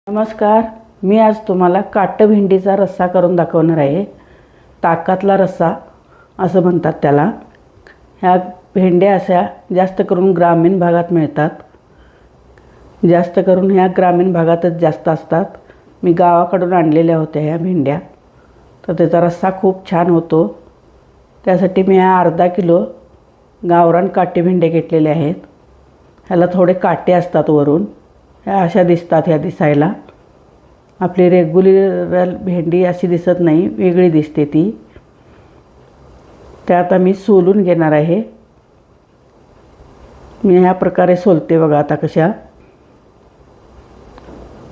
नमस्कार. मी आज तुम्हाला काटं भेंडीचा रस्सा करून दाखवणार आहे. ताकातला रस्सा असं म्हणतात त्याला. ह्या भेंड्या अशा जास्त करून ग्रामीण भागात मिळतात. जास्त करून ह्या ग्रामीण भागातच जास्त असतात. मी गावाकडून आणलेल्या होत्या ह्या भेंड्या, तर त्याचा रस्सा खूप छान होतो. त्यासाठी मी ह्या अर्धा किलो गावरान काटे भेंडे घेतलेले आहेत. ह्याला थोडे काटे असतात वरून. ह्या अशा दिसतात, ह्या दिसायला आपली रेग्युलर भेंडी अशी दिसत नाही, वेगळी दिसते ती. त्या आता मी सोलून घेणार आहे. मी ह्या प्रकारे सोलते बघा आता कशा.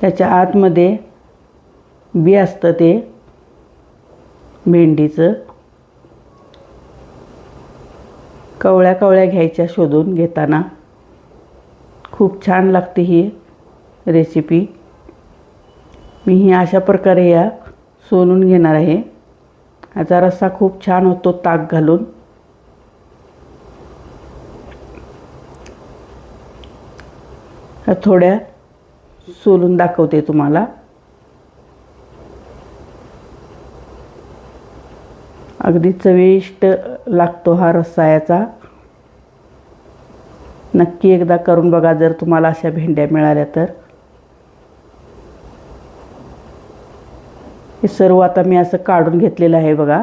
त्याच्या आतमध्ये बी असतं ते भेंडीचं. कवळ्या कवळ्या घ्यायच्या शोधून घेताना. खूप छान लागते ही रेसिपी. मी ही अशा प्रकारे या सोलून घेणार आहे. याचा रस्सा खूप छान होतो ताक घालून. ह्या थोड्या सोलून दाखवते तुम्हाला. अगदी चविष्ट लागतो हा रस्सा याचा. नक्की एकदा करून बघा जर तुम्हाला अशा भेंड्या मिळाल्या तर. हे सर्व आता मी असं काढून घेतलेलं आहे बघा.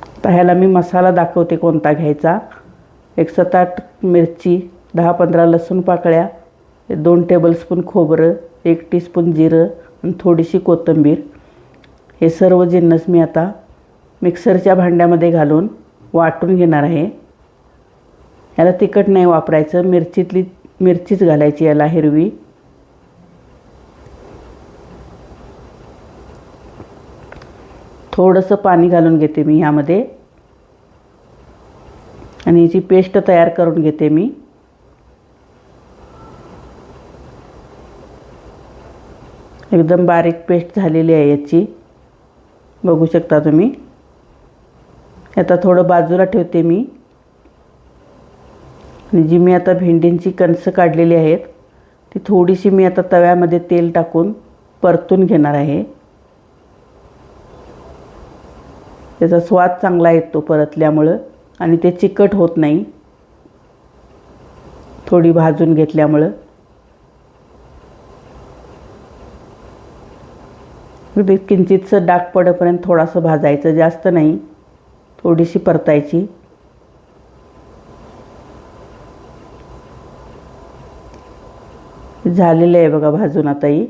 आता ह्याला मी मसाला दाखवते कोणता घ्यायचा. 1 7-8 मिरची, 10-15 लसूण पाकळ्या, 2 टेबलस्पून खोबरं, 1 टीस्पून जिरं आणि थोडीशी कोथिंबीर. हे सर्व जिन्नस मी आता मिक्सरच्या भांड्यामध्ये घालून वाटून घेणार आहे. याला तिखट नाही वापरायचं, मिरचीच घालायची याला हिरवी. थोडंसं पाणी घालून घेते मी ह्यामध्ये आणि याची पेस्ट तयार करून घेते मी. एकदम बारीक पेस्ट झालेली आहे याची, बघू शकता तुम्ही. आता थोडं बाजूला ठेवते मी. आणि जी मी आता भेंडींची कणसं काढलेली आहेत ती थोडीशी मी आता तव्यामध्ये तेल टाकून परतून घेणार आहे. त्याचा स्वाद चांगला येतो परतल्यामुळं आणि ते चिकट होत नाही थोडी भाजून घेतल्यामुळं. किंचितसं डाग पडेपर्यंत थोडंसं भाजायचं, जास्त नाही, थोडीशी परतायची. झालेलं आहे बघा भाजून आता ही.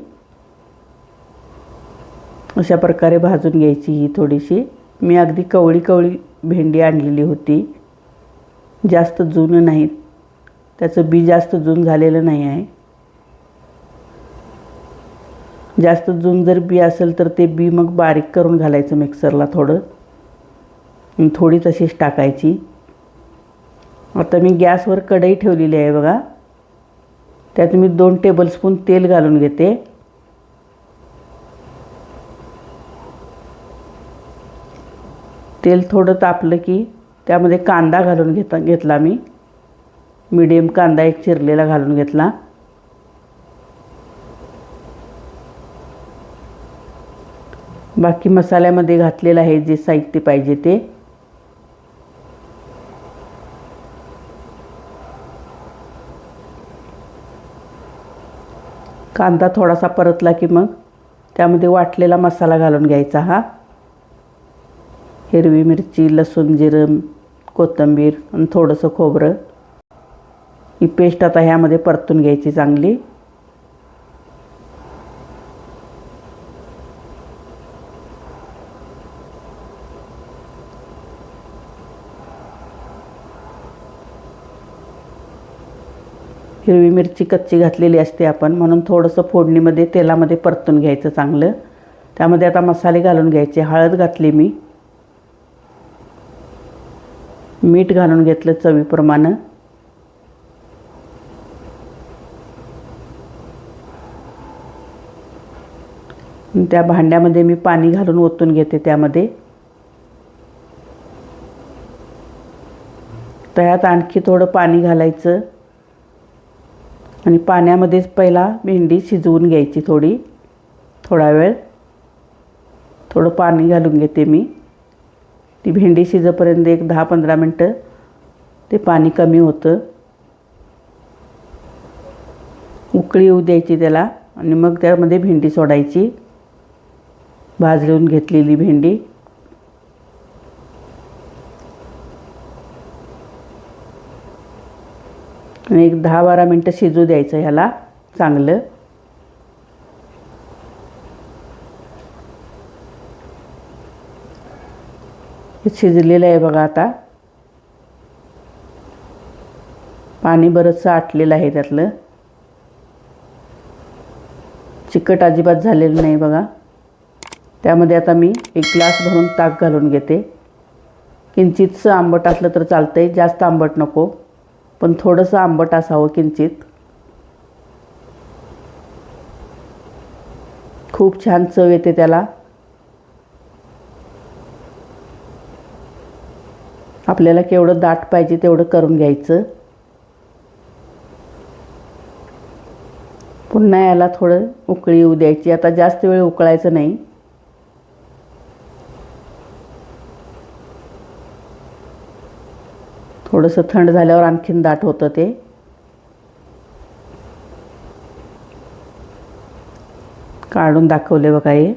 अशा प्रकारे भाजून घ्यायची ही थोडीशी. मी अगदी कवळी कवळी भेंडी आणलेली होती, जास्त जून नाहीत. त्याचं बी जास्त जून झालेलं नाही आहे. जास्त जून जर बी असेल तर ते बी मग बारीक करून घालायचं मिक्सरला थोडं, थोडी तशीच टाकायची. आता मी गॅसवर कढई ठेवलेली आहे बघा. त्यात मी 2 टेबलस्पून तेल घालून घेते. तेल थोडं तापलं की त्यामध्ये कांदा घालून घेतला मी. मीडियम कांदा एक चिरलेला घालून घेतला. बाकी मसाल्यामध्ये घातलेलं आहे जे साहित्य पाहिजे ते. कांदा थोडासा परतला की मग त्यामध्ये वाटलेला मसाला घालून घ्यायचा. हा हिरवी मिरची, लसूण, जिरं, कोथिंबीर आणि थोडंसं खोबरं. ही पेस्ट आता ह्यामध्ये परतून घ्यायची चांगली. हिरवी मिरची कच्ची घातलेली असते आपण, म्हणून थोडंसं फोडणीमध्ये तेलामध्ये परतून घ्यायचं चांगलं. त्यामध्ये आता मसाले घालून घ्यायचे. हळद घातली मी, मीठ घालून घेतलं चवीप्रमाणे. त्या भांड्यामध्ये मी पाणी घालून ओतून घेते त्यामध्ये. त्यात आणखी थोडं पाणी घालायचं आणि पाण्यामध्येच पहिला भेंडी शिजवून घ्यायची थोडा वेळ. थोडं पाणी घालून घेते मी. ती भेंडी शिजेपर्यंत एक 10-15 मिनटं ते पाणी कमी होतं. उकळी येऊ द्यायची त्याला आणि मग त्यामध्ये भेंडी सोडायची, भाजून घेतलेली भेंडी. आणि एक 10-12 मिनटं शिजू द्यायचं ह्याला चांगलं. हे शिजलेलं आहे बघा. आता पाणी बरंचसं आटलेलं आहे त्यातलं. चिकट अजिबात झालेलं नाही बघा. त्यामध्ये आता मी एक ग्लास भरून ताक घालून घेते. किंचितसं आंबट असलं तर चालतं आहे, जास्त आंबट नको, पण थोडंसं आंबट असावं किंचित. खूप छान चव येते त्याला. आपल्याला केवढं दाट पाहिजे तेवढं करून घ्यायचं. पुन्हा याला थोडं उकळी येऊ द्यायची. आता जास्त वेळ उकळायचं नाही. थोडंसं थंड झाल्यावर आणखीन दाट होतं ते. काढून दाखवले बघा हे.